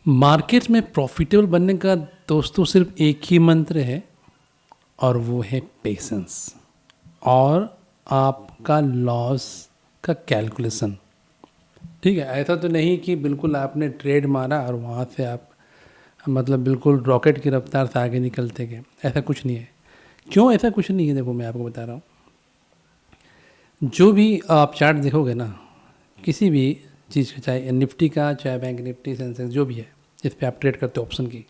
Market में profitable बनने का दोस्तों सिर्फ एक ही मंत्र है और वो है पेशेंस और आपका लॉस का कैलकुलेशन। ठीक है, ऐसा तो नहीं कि बिल्कुल आपने ट्रेड मारा और वहाँ से आप मतलब बिल्कुल रॉकेट की रफ्तार से आगे निकलते गए, ऐसा कुछ नहीं है। क्यों ऐसा कुछ नहीं है? देखो मैं आपको बता रहा हूँ, जो भी आप चार्ट देखोगे ना किसी भी चीज़ का, चाहे निफ्टी का, चाहे बैंक निफ्टी, सेंसेक्स, जो भी है जिस पे आप ट्रेड करते हो ऑप्शन की,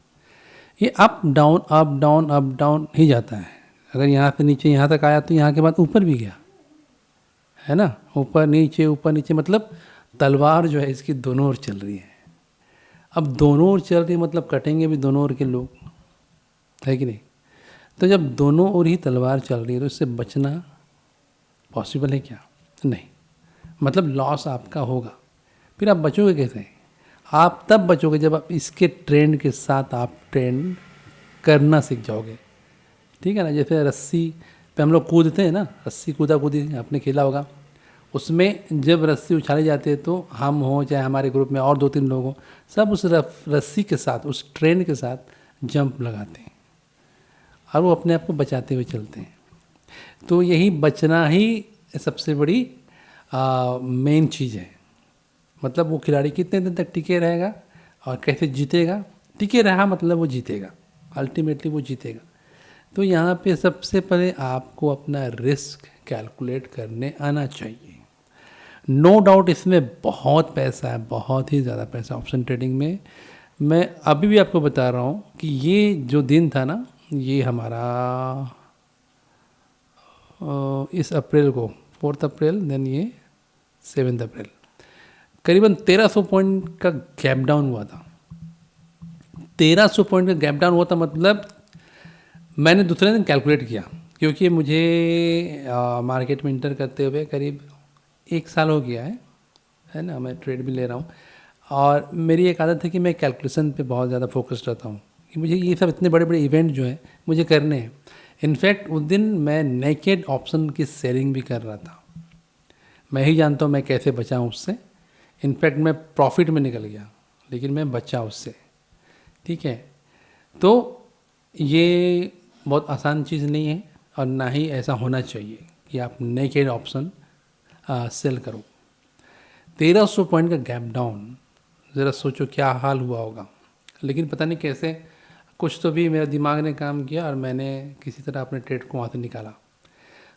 ये up down up down up down ही जाता है। अगर यहाँ से नीचे यहाँ तक आया तो यहाँ के बाद ऊपर भी गया, है ना, ऊपर नीचे, मतलब तलवार जो है इसकी दोनों ओर चल रही है। अब दोनों ओर चल रही मतलब कटेंगे भी दोनों ओर के लोग, है कि नहीं? तो जब दोनों ओर ही तलवार चल रही है तो इससे बचना पॉसिबल है क्या? नहीं। मतलब लॉस आपका होगा। फिर आप बचोगे कैसे? आप तब बचोगे जब आप इसके ट्रेंड के साथ आप ट्रेंड करना सीख जाओगे। ठीक है ना, जैसे रस्सी पे हम लोग कूदते हैं ना, रस्सी कूदा कूदी आपने खेला होगा, उसमें जब रस्सी उछाली जाती है तो हम हों चाहे हमारे ग्रुप में और 2-3 लोग हों, सब उस रस्सी के साथ, उस ट्रेंड के साथ जंप लगाते हैं और वो अपने आप को बचाते हुए चलते हैं। तो यही बचना ही सबसे बड़ी मेन चीज़ है। मतलब वो खिलाड़ी कितने दिन तक टिके रहेगा और कैसे जीतेगा, टिके रहा मतलब वो जीतेगा, अल्टीमेटली वो जीतेगा। तो यहाँ पे सबसे पहले आपको अपना रिस्क कैलकुलेट करने आना चाहिए। नो डाउट इसमें बहुत पैसा है, बहुत ही ज़्यादा पैसा ऑप्शन ट्रेडिंग में। मैं अभी भी आपको बता रहा हूँ कि ये जो दिन था ना, ये हमारा इस अप्रैल को 4 अप्रैल, देन ये 7 अप्रैल, करीबन 1300 पॉइंट का गैप डाउन हुआ था। 1300 पॉइंट का गैप डाउन हुआ था, मतलब मैंने दूसरे दिन कैलकुलेट किया, क्योंकि मुझे मार्केट में इंटर करते हुए करीब 1 साल हो गया है ना, मैं ट्रेड भी ले रहा हूँ। और मेरी एक आदत है कि मैं कैलकुलेशन पे बहुत ज़्यादा फोकस्ड रहता हूँ कि मुझे ये सब इतने बड़े बड़े इवेंट जो हैं मुझे करने हैं। इनफैक्ट उस दिन मैं नेकेड ऑप्शन की सेलिंग भी कर रहा था। मैं ही जानता हूँ मैं कैसे बचा हूँ उससे। इनफैक्ट मैं प्रॉफिट में निकल गया, लेकिन मैं बचा उससे। ठीक है, तो ये बहुत आसान चीज़ नहीं है और ना ही ऐसा होना चाहिए कि आप नेकेड ऑप्शन सेल करो। 1300 पॉइंट का गैप डाउन, ज़रा सोचो क्या हाल हुआ होगा। लेकिन पता नहीं कैसे कुछ तो भी मेरा दिमाग ने काम किया और मैंने किसी तरह अपने ट्रेड को वहाँ से निकाला।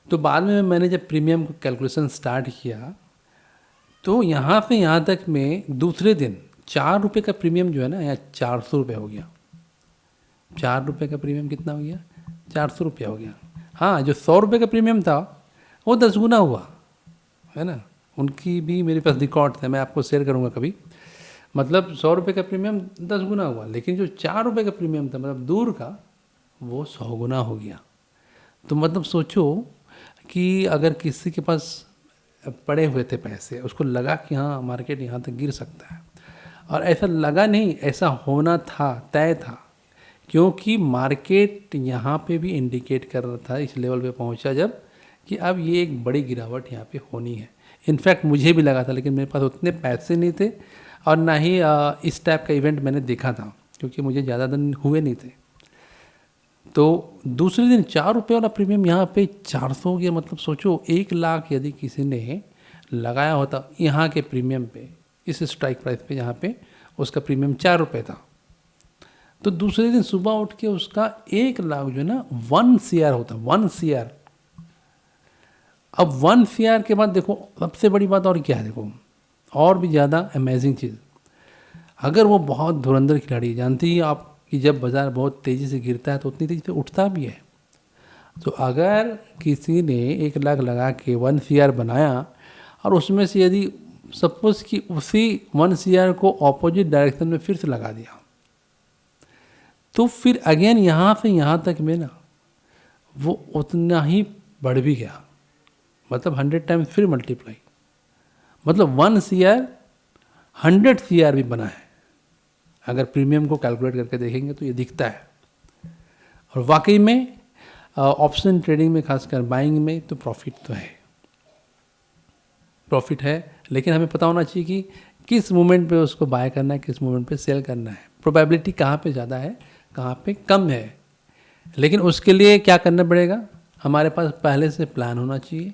तो बाद में मैंने जब प्रीमियम को कैलकुलेशन स्टार्ट किया तो यहाँ से यहाँ तक में दूसरे दिन 4 रुपये का प्रीमियम जो है ना, यहाँ 400 रुपये हो गया। 4 रुपये का प्रीमियम कितना हो गया? 400 रुपया हो गया। हाँ, जो 100 रुपये का प्रीमियम था वो 10 गुना हुआ, है ना। उनकी भी मेरे पास रिकॉर्ड है, मैं आपको शेयर करूँगा कभी। मतलब 100 रुपये का प्रीमियम 10 गुना हुआ, लेकिन जो 4 रुपये का प्रीमियम था मतलब दूर का, वो 100 गुना हो गया। तो मतलब सोचो कि अगर किसी के पास पड़े हुए थे पैसे, उसको लगा कि हाँ मार्केट यहाँ तक गिर सकता है, और ऐसा लगा नहीं, ऐसा होना था, तय था। क्योंकि मार्केट यहाँ पे भी इंडिकेट कर रहा था, इस लेवल पे पहुँचा जब, कि अब ये एक बड़ी गिरावट यहाँ पे होनी है। इनफैक्ट मुझे भी लगा था, लेकिन मेरे पास उतने पैसे नहीं थे और ना ही इस टाइप का इवेंट मैंने देखा था, क्योंकि मुझे ज़्यादा दिन हुए नहीं थे। तो दूसरे दिन 4 रुपये वाला प्रीमियम यहाँ पे 400 हो गया। मतलब सोचो 1 लाख यदि किसी ने लगाया होता यहाँ के प्रीमियम पे, इस स्ट्राइक प्राइस पे, यहाँ पे उसका प्रीमियम 4 रुपये था, तो दूसरे दिन सुबह उठ के उसका 1 लाख जो है ना 1 CR होता, 1 CR। अब 1 CR के बाद देखो सबसे बड़ी बात और क्या है, देखो और भी ज़्यादा अमेजिंग चीज़, अगर वो बहुत धुरंधर खिलाड़ी, जानती ही आप कि जब बाज़ार बहुत तेज़ी से गिरता है तो उतनी तेज़ी से उठता भी है। तो अगर किसी ने 1 लाख लगा के 1 CR बनाया और उसमें से यदि सपोज कि उसी 1 CR को ऑपोजिट डायरेक्शन में फिर से लगा दिया, तो फिर अगेन यहाँ से यहाँ तक में ना वो उतना ही बढ़ भी गया। मतलब 100 टाइम्स फिर मल्टीप्लाई, मतलब 1 CR 100 CR भी बना है। अगर प्रीमियम को कैलकुलेट करके देखेंगे तो ये दिखता है। और वाकई में ऑप्शन ट्रेडिंग में, खासकर बाइंग में, तो प्रॉफिट तो है, प्रॉफिट है। लेकिन हमें पता होना चाहिए कि किस मोमेंट पे उसको बाय करना है, किस मोमेंट पे सेल करना है, प्रोबेबिलिटी कहाँ पे ज़्यादा है, कहाँ पे कम है। लेकिन उसके लिए क्या करना पड़ेगा, हमारे पास पहले से प्लान होना चाहिए।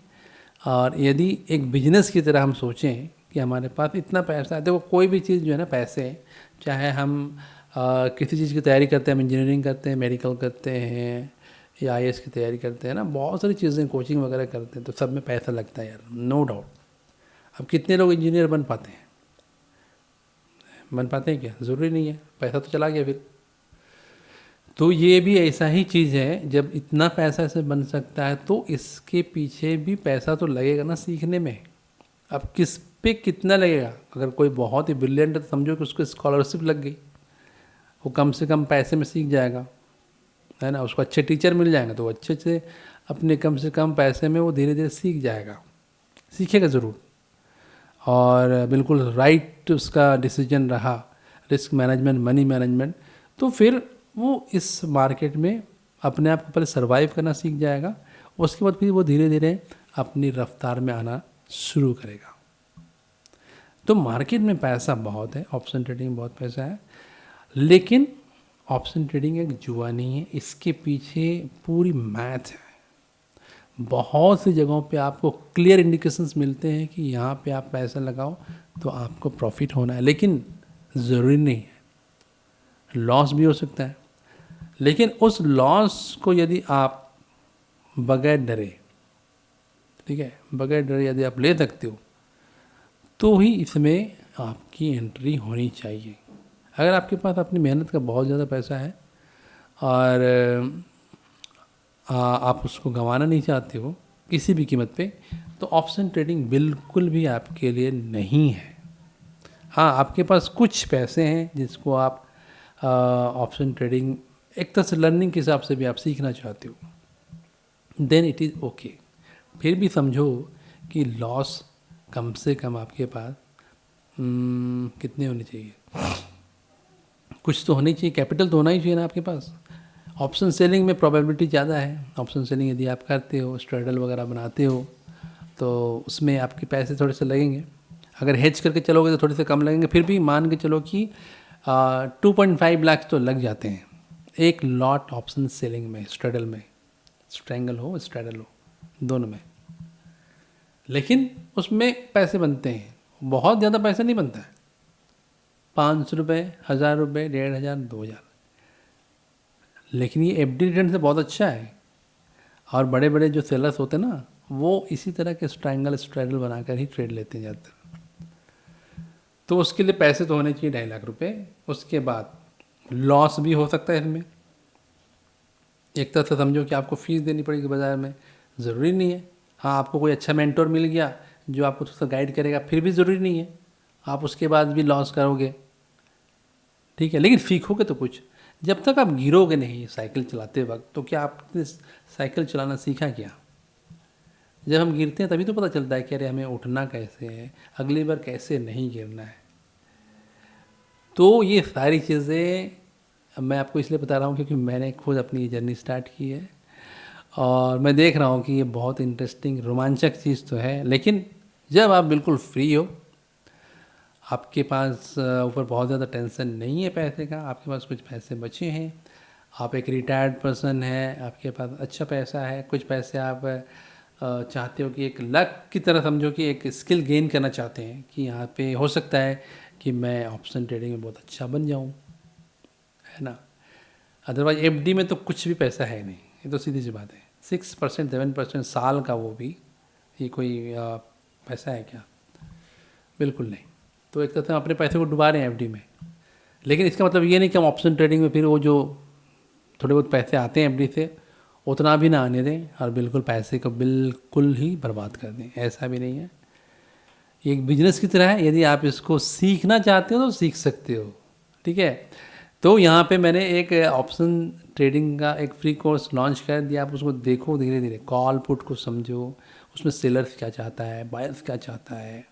और यदि एक बिजनेस की तरह हम सोचें कि हमारे पास इतना पैसा है, देखो कोई भी चीज़ जो है ना, पैसे, चाहे हम किसी चीज़ की तैयारी करते हैं, हम इंजीनियरिंग करते हैं, मेडिकल करते हैं या आईएएस की तैयारी करते हैं ना, बहुत सारी चीज़ें कोचिंग वगैरह करते हैं, तो सब में पैसा लगता है यार, नो डाउट। अब कितने लोग इंजीनियर बन पाते हैं, बन पाते हैं क्या? ज़रूरी नहीं है, पैसा तो चला गया फिर। तो ये भी ऐसा ही चीज़ है, जब इतना पैसा से बन सकता है तो इसके पीछे भी पैसा तो लगेगा ना सीखने में। अब किस पे कितना लगेगा, अगर कोई बहुत ही ब्रिलियंट है तो समझो कि उसको स्कॉलरशिप लग गई, वो कम से कम पैसे में सीख जाएगा, है ना। उसको अच्छे टीचर मिल जाएंगे तो वो अच्छे से अपने कम से कम पैसे में वो धीरे धीरे सीख जाएगा, सीखेगा ज़रूर। और बिल्कुल राइट उसका डिसीजन रहा, रिस्क मैनेजमेंट, मनी मैनेजमेंट, तो फिर वो इस मार्केट में अपने आप को पहले सर्वाइव करना सीख जाएगा, उसके बाद फिर वो धीरे धीरे अपनी रफ्तार में आना शुरू करेगा। तो मार्केट में पैसा बहुत है, ऑप्शन ट्रेडिंग में बहुत पैसा है, लेकिन ऑप्शन ट्रेडिंग एक जुआ नहीं है, इसके पीछे पूरी मैथ है। बहुत सी जगहों पे आपको क्लियर इंडिकेशंस मिलते हैं कि यहाँ पे आप पैसा लगाओ तो आपको प्रॉफिट होना है, लेकिन ज़रूरी नहीं है, लॉस भी हो सकता है। लेकिन उस लॉस को यदि आप बगैर डरे, ठीक है, बगैर डरे यदि आप ले सकते हो तो ही इसमें आपकी एंट्री होनी चाहिए। अगर आपके पास अपनी मेहनत का बहुत ज़्यादा पैसा है और आप उसको गंवाना नहीं चाहते हो किसी भी कीमत पे, तो ऑप्शन ट्रेडिंग बिल्कुल भी आपके लिए नहीं है। हाँ, आपके पास कुछ पैसे हैं जिसको आप ऑप्शन ट्रेडिंग एक तरह से लर्निंग के हिसाब से भी आप सीखना चाहते हो, देन इट इज़ ओके। फिर भी समझो कि लॉस कम से कम आपके पास कितने होने चाहिए, कुछ तो होनी चाहिए, कैपिटल तो होना ही चाहिए ना आपके पास। ऑप्शन सेलिंग में प्रोबेबिलिटी ज़्यादा है, ऑप्शन सेलिंग यदि आप करते हो, स्ट्रेडल वगैरह बनाते हो, तो उसमें आपके पैसे थोड़े से लगेंगे। अगर हेज करके चलोगे तो थोड़े से कम लगेंगे, फिर भी मान के चलो कि 2.5 लाख तो लग जाते हैं एक लॉट ऑप्शन सेलिंग में, स्ट्रेडल में, स्ट्रैंगल हो स्ट्रेडल हो दोनों में। लेकिन उसमें पैसे बनते हैं, बहुत ज़्यादा पैसा नहीं बनता है, 500 रुपये, 1000 रुपये, 1500, 2000। लेकिन ये एफडी रिटर्न से बहुत अच्छा है। और बड़े बड़े जो सेलर्स होते हैं ना, वो इसी तरह के स्ट्रैंगल स्ट्रेडल बनाकर ही ट्रेड लेते हैं ज़्यादातर। तो उसके लिए पैसे तो होने चाहिए 2.5 लाख रुपये। उसके बाद लॉस भी हो सकता है इसमें, एक तरह से समझो कि आपको फीस देनी पड़ेगी बाज़ार में, ज़रूरी नहीं है। हाँ, आपको कोई अच्छा मेंटोर मिल गया जो आपको थोड़ा सा गाइड करेगा, फिर भी ज़रूरी नहीं है आप उसके बाद भी लॉस करोगे, ठीक है। लेकिन सीखोगे तो कुछ, जब तक आप गिरोगे नहीं साइकिल चलाते वक्त, तो क्या आपने साइकिल चलाना सीखा क्या? जब हम गिरते हैं तभी तो पता चलता है कि अरे हमें उठना कैसे है, अगली बार कैसे नहीं गिरना है। तो ये सारी चीज़ें मैं आपको इसलिए बता रहा हूँ क्योंकि मैंने खुद अपनी जर्नी स्टार्ट की है और मैं देख रहा हूँ कि ये बहुत इंटरेस्टिंग रोमांचक चीज़ तो है। लेकिन जब आप बिल्कुल फ्री हो, आपके पास ऊपर बहुत ज़्यादा टेंशन नहीं है पैसे का, आपके पास कुछ पैसे बचे हैं, आप एक रिटायर्ड पर्सन है, आपके पास अच्छा पैसा है, कुछ पैसे आप चाहते हो कि एक लक की तरह समझो कि एक स्किल गेन करना चाहते हैं कि यहाँ पे हो सकता है कि मैं ऑप्शन ट्रेडिंग में बहुत अच्छा बन जाऊँ, है ना। अदरवाइज एफडी में तो कुछ भी पैसा है नहीं, ये तो सीधी सी बात है। 6%, 7% साल का, वो भी ये कोई पैसा है क्या? बिल्कुल नहीं। तो एक तरह से हम अपने पैसे को डुबा रहे हैं एफडी में। लेकिन इसका मतलब ये नहीं कि हम ऑप्शन ट्रेडिंग में फिर वो जो थोड़े बहुत पैसे आते हैं एफडी से उतना भी ना आने दें और बिल्कुल पैसे को बिल्कुल ही बर्बाद कर दें, ऐसा भी नहीं है। ये एक बिजनेस की तरह है, यदि आप इसको सीखना चाहते हो तो सीख सकते हो, ठीक है। तो यहाँ पे मैंने एक ऑप्शन ट्रेडिंग का एक फ्री कोर्स लॉन्च कर दिया, आप उसको देखो धीरे धीरे, कॉल पुट को समझो, उसमें सेलर्स क्या चाहता है, बायर्स क्या चाहता है,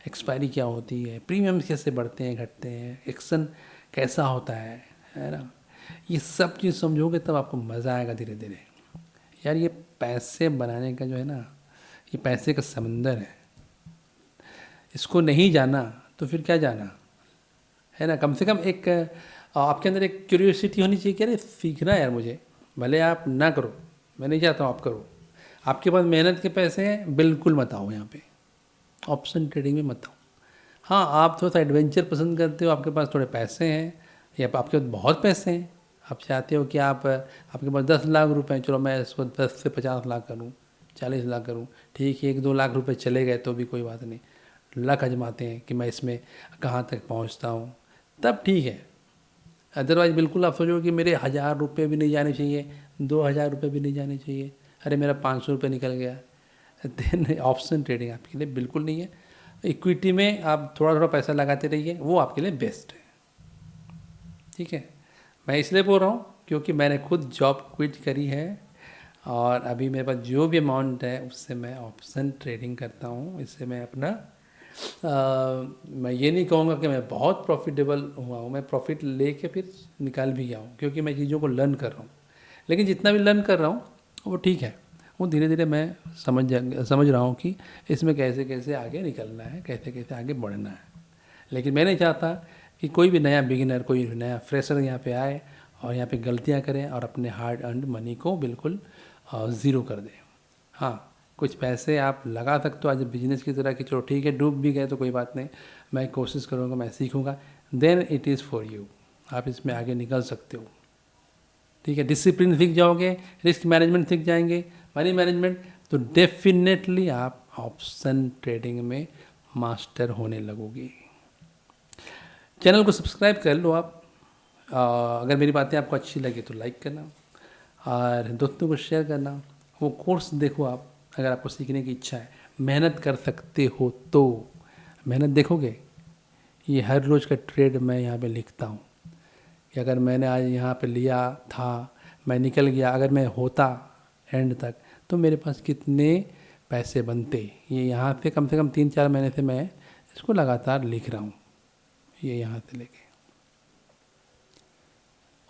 एक्सपायरी क्या होती है, प्रीमियम्स कैसे बढ़ते हैं घटते हैं, एक्शन कैसा होता है ना। ये सब चीज़ समझोगे तब आपको मज़ा आएगा धीरे धीरे। यार ये पैसे बनाने का जो है ना, ये पैसे का समंदर है, इसको नहीं जाना तो फिर क्या जाना है ना। कम से कम एक आपके अंदर एक क्यूरियोसिटी होनी चाहिए कि अरे सीखना है यार मुझे, भले आप ना करो, मैं नहीं चाहता हूँ आप करो। आपके पास मेहनत के पैसे हैं, बिल्कुल मत आओ यहाँ पे, ऑप्शन ट्रेडिंग में मत आओ। हाँ, आप थोड़ा सा एडवेंचर पसंद करते हो, आपके पास थोड़े पैसे हैं या आपके पास बहुत पैसे हैं, आप चाहते हो कि आपके पास 10 लाख रुपए हैं, चलो मैं इसको 10 से 50 लाख करूँ, 40 लाख करूँ, ठीक है, 1-2 लाख रुपए चले गए तो भी कोई बात नहीं, लक आजमाते हैं कि मैं इसमें कहाँ तक पहुँचता हूँ, तब ठीक है। अदरवाइज़ बिल्कुल आप सोचो कि मेरे 1000 रुपये भी नहीं जाने चाहिए, 2000 रुपये भी नहीं जाने चाहिए, अरे मेरा 500 रुपये निकल गया, देन ऑप्शन ट्रेडिंग आपके लिए बिल्कुल नहीं है। इक्विटी में आप थोड़ा थोड़ा पैसा लगाते रहिए, वो आपके लिए बेस्ट है। ठीक है, मैं इसलिए बोल रहा हूँ क्योंकि मैंने खुद जॉब क्विट करी है और अभी मेरे पास जो भी अमाउंट है उससे मैं ऑप्शन ट्रेडिंग करता हूँ। इससे मैं अपना मैं ये नहीं कहूँगा कि मैं बहुत प्रॉफिटेबल हुआ हूँ, मैं प्रॉफिट लेके फिर निकाल भी गया हूँ क्योंकि मैं चीज़ों को लर्न कर रहा हूँ। लेकिन जितना भी लर्न कर रहा हूँ वो ठीक है, वो धीरे धीरे मैं समझ रहा हूँ कि इसमें कैसे कैसे आगे निकलना है, कैसे कैसे आगे बढ़ना है। लेकिन मैं नहीं चाहता कि कोई भी नया बिगिनर, कोई नया फ्रेशर यहाँ पे आए और यहाँ पे गलतियाँ करें और अपने हार्ड अर्नड मनी को बिल्कुल ज़ीरो कर दें। हाँ, कुछ पैसे आप लगा सकते हो आज बिजनेस की तरह कि चलो ठीक है, डूब भी गए तो कोई बात नहीं, मैं कोशिश करूँगा, मैं सीखूँगा, then it is for you, आप इसमें आगे निकल सकते हो। ठीक है, डिसिप्लिन सीख जाओगे, रिस्क मैनेजमेंट सीख जाएंगे, मनी मैनेजमेंट, तो डेफिनेटली आप ऑप्शन ट्रेडिंग में मास्टर होने लगोगे। चैनल को सब्सक्राइब कर लो आप, अगर मेरी बातें आपको अच्छी लगी तो लाइक करना और दोस्तों को शेयर करना। वो कोर्स देखो आप, अगर आपको सीखने की इच्छा है, मेहनत कर सकते हो तो मेहनत देखोगे। ये हर रोज़ का ट्रेड मैं यहाँ पे लिखता हूँ कि अगर मैंने आज यहाँ पे लिया था, मैं निकल गया, अगर मैं होता एंड तक तो मेरे पास कितने पैसे बनते। ये यहाँ से कम 3-4 महीने से मैं इसको लगातार लिख रहा हूँ, ये यहाँ से लेके।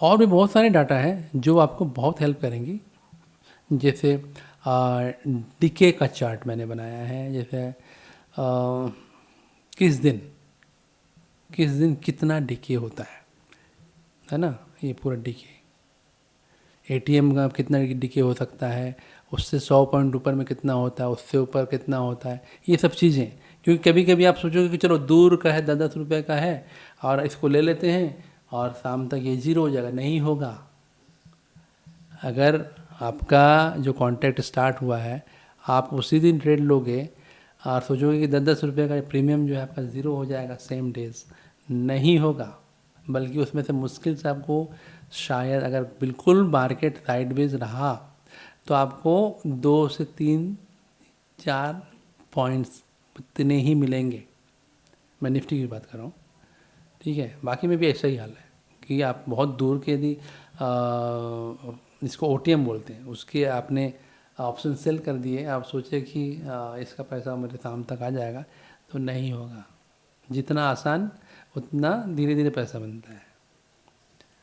और भी बहुत सारे डाटा हैं जो आपको बहुत हेल्प करेंगी, जैसे डिके का चार्ट मैंने बनाया है, जैसे किस दिन कितना डिके होता है ना, ये पूरा डिके। एटीएम का कितना डिके हो सकता है, उससे 100 पॉइंट ऊपर में कितना होता है, उससे ऊपर कितना होता है, ये सब चीज़ें। क्योंकि कभी कभी आप सोचोगे कि चलो दूर का है, 10-10 रुपये का है और इसको ले लेते हैं और शाम तक ये जीरो हो जाएगा, नहीं होगा। अगर आपका जो कॉन्ट्रैक्ट स्टार्ट हुआ है, आप उसी दिन ट्रेड लोगे और सोचोगे कि 10-10 रुपये का प्रीमियम जो है आपका ज़ीरो हो जाएगा सेम डेज, नहीं होगा। बल्कि उसमें से मुश्किल से आपको शायद, अगर बिल्कुल मार्केट साइडवेज रहा तो आपको 2 से 3-4 पॉइंट्स इतने ही मिलेंगे। मैं निफ्टी की बात कर रहा हूँ, ठीक है। बाकी में भी ऐसा ही हाल है कि आप बहुत दूर के यदि इसको ओटीएम बोलते हैं, उसके आपने ऑप्शन सेल कर दिए, आप सोचे कि इसका पैसा मेरे शाम तक आ जाएगा, तो नहीं होगा। जितना आसान उतना धीरे धीरे पैसा बनता है।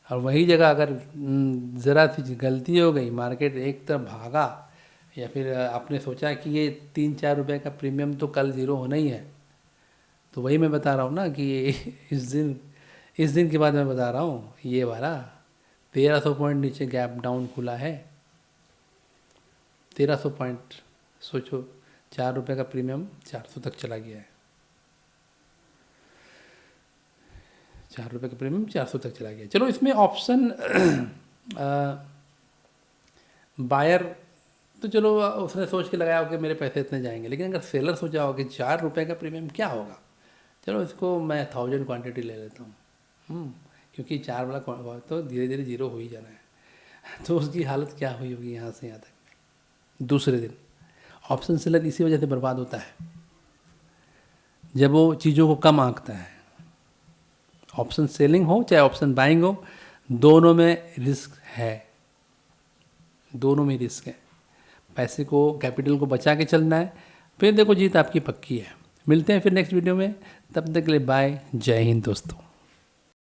और वही जगह अगर ज़रा सी गलती हो गई, मार्केट एक तरफ भागा या फिर आपने सोचा कि ये 3-4 रुपये का प्रीमियम तो कल ज़ीरो होना ही है, तो वही मैं बता रहा हूँ ना कि इस दिन के बाद मैं बता रहा हूँ, ये वाला 1300 पॉइंट नीचे गैप डाउन खुला है। 1300 पॉइंट सोचो, 4 रुपये का प्रीमियम 400 तक चला गया है। 4 रुपये का प्रीमियम 400 तक चला गया। चलो इसमें ऑप्शन बायर तो चलो उसने सोच के लगाया हो कि मेरे पैसे इतने जाएंगे, लेकिन अगर सेलर सोचा हो कि 4 रुपये का प्रीमियम क्या होगा, चलो इसको मैं 1000 क्वांटिटी ले लेता हूँ, क्योंकि 4 वाला तो धीरे धीरे जीरो हो ही जाना है। तो उसकी हालत क्या हुई होगी यहाँ से यहाँ तक। दूसरे दिन ऑप्शन सेलर इसी वजह से बर्बाद होता है, जब वो चीज़ों को कम आंकता है। ऑप्शन सेलिंग हो चाहे ऑप्शन बाइंग हो, दोनों में रिस्क है, दोनों में रिस्क है। पैसे को, कैपिटल को बचा के चलना है, फिर देखो जीत आपकी पक्की है। मिलते हैं फिर नेक्स्ट वीडियो में, तब तक के लिए बाय, जय हिंद दोस्तों।